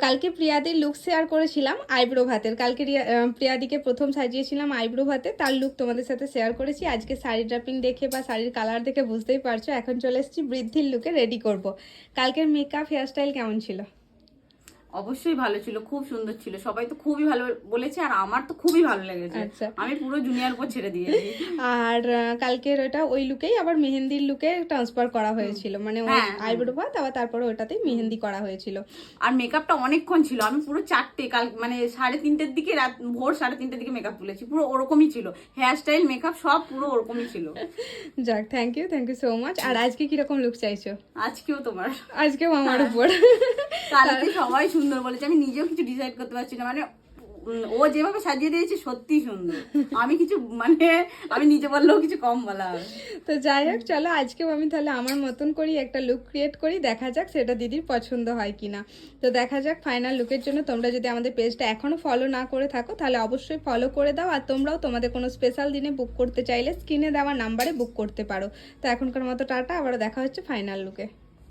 কালকে প্রিয়াদির look share করেছিলাম eyebrow ভাতের। কালকে প্রিয়াদিকে প্রথম সাজিয়েছিলাম আইব্রো ভাতে, তার লুক তোমাদের সাথে শেয়ার করেছি। আজকে শাড়ি ড্রাপিং দেখে বা শাড়ির কালার দেখে বুঝতেই পারছো, এখন চলে এসেছি বৃদ্ধির লুকে রেডি করব। কালকের মেকআপ হেয়ারস্টাইল কেমন ছিল? অবশ্যই ভালো ছিল, খুব সুন্দর ছিল, সবাই তো খুবই ভালো বলেছে আর আমার তো খুবই ভালো লেগেছে। আচ্ছা, আমি পুরো জুনিয়র উপর ছেড়ে দিয়েছি। আর কালকের ওটা ওই লুকেই আবার মেহেন্দির লুকে ট্রান্সফার করা হয়েছিল, মানে ওই আইব্রো ভাত আবার তারপরে ওটাতেই মেহেন্দি করা হয়েছিল। আর মেকআপটা অনেকক্ষণ ছিল, আমি পুরো 4টে কাল মানে 3:30-র দিকে, ভোর 3:30-র দিকে মেকআপ তুলেছি, পুরো ওরকমই ছিল, হেয়ার স্টাইল মেকআপ সব পুরো ওরকমই ছিল। যাক, থ্যাংক ইউ সো মাচ। আর আজকে কিরকম লুক চাইছো? আজকেও তোমার, আজকেও আমার উপর। কালকে সবাই সুন্দর বলেছে, আমি নিজেও কিছু ডিসাইড করতে পারছি না, মানে ও যেভাবে সাজিয়ে দিয়েছে সত্যি সুন্দর। আমি কিছু মানে আমি নিজে বললেও কিছু কম বলা হবে। তো যাই হোক, চলো আজকেও আমি তাহলে আমার মতন করি একটা লুক ক্রিয়েট করি, দেখা যাক সেটা দিদির পছন্দ হয় কিনা। তো দেখা যাক। ফাইনাল লুকের জন্য তোমরা যদি আমাদের পেজটা এখনো ফলো না করে থাকো তাহলে অবশ্যই ফলো করে দাও। আর তোমরাও তোমাদের কোনো স্পেশাল দিনে বুক করতে চাইলে স্ক্রিনে দেওয়া নাম্বারে বুক করতে পারো। তো এখনকার মতো টাটা, আবার দেখা হচ্ছে ফাইনাল লুকে।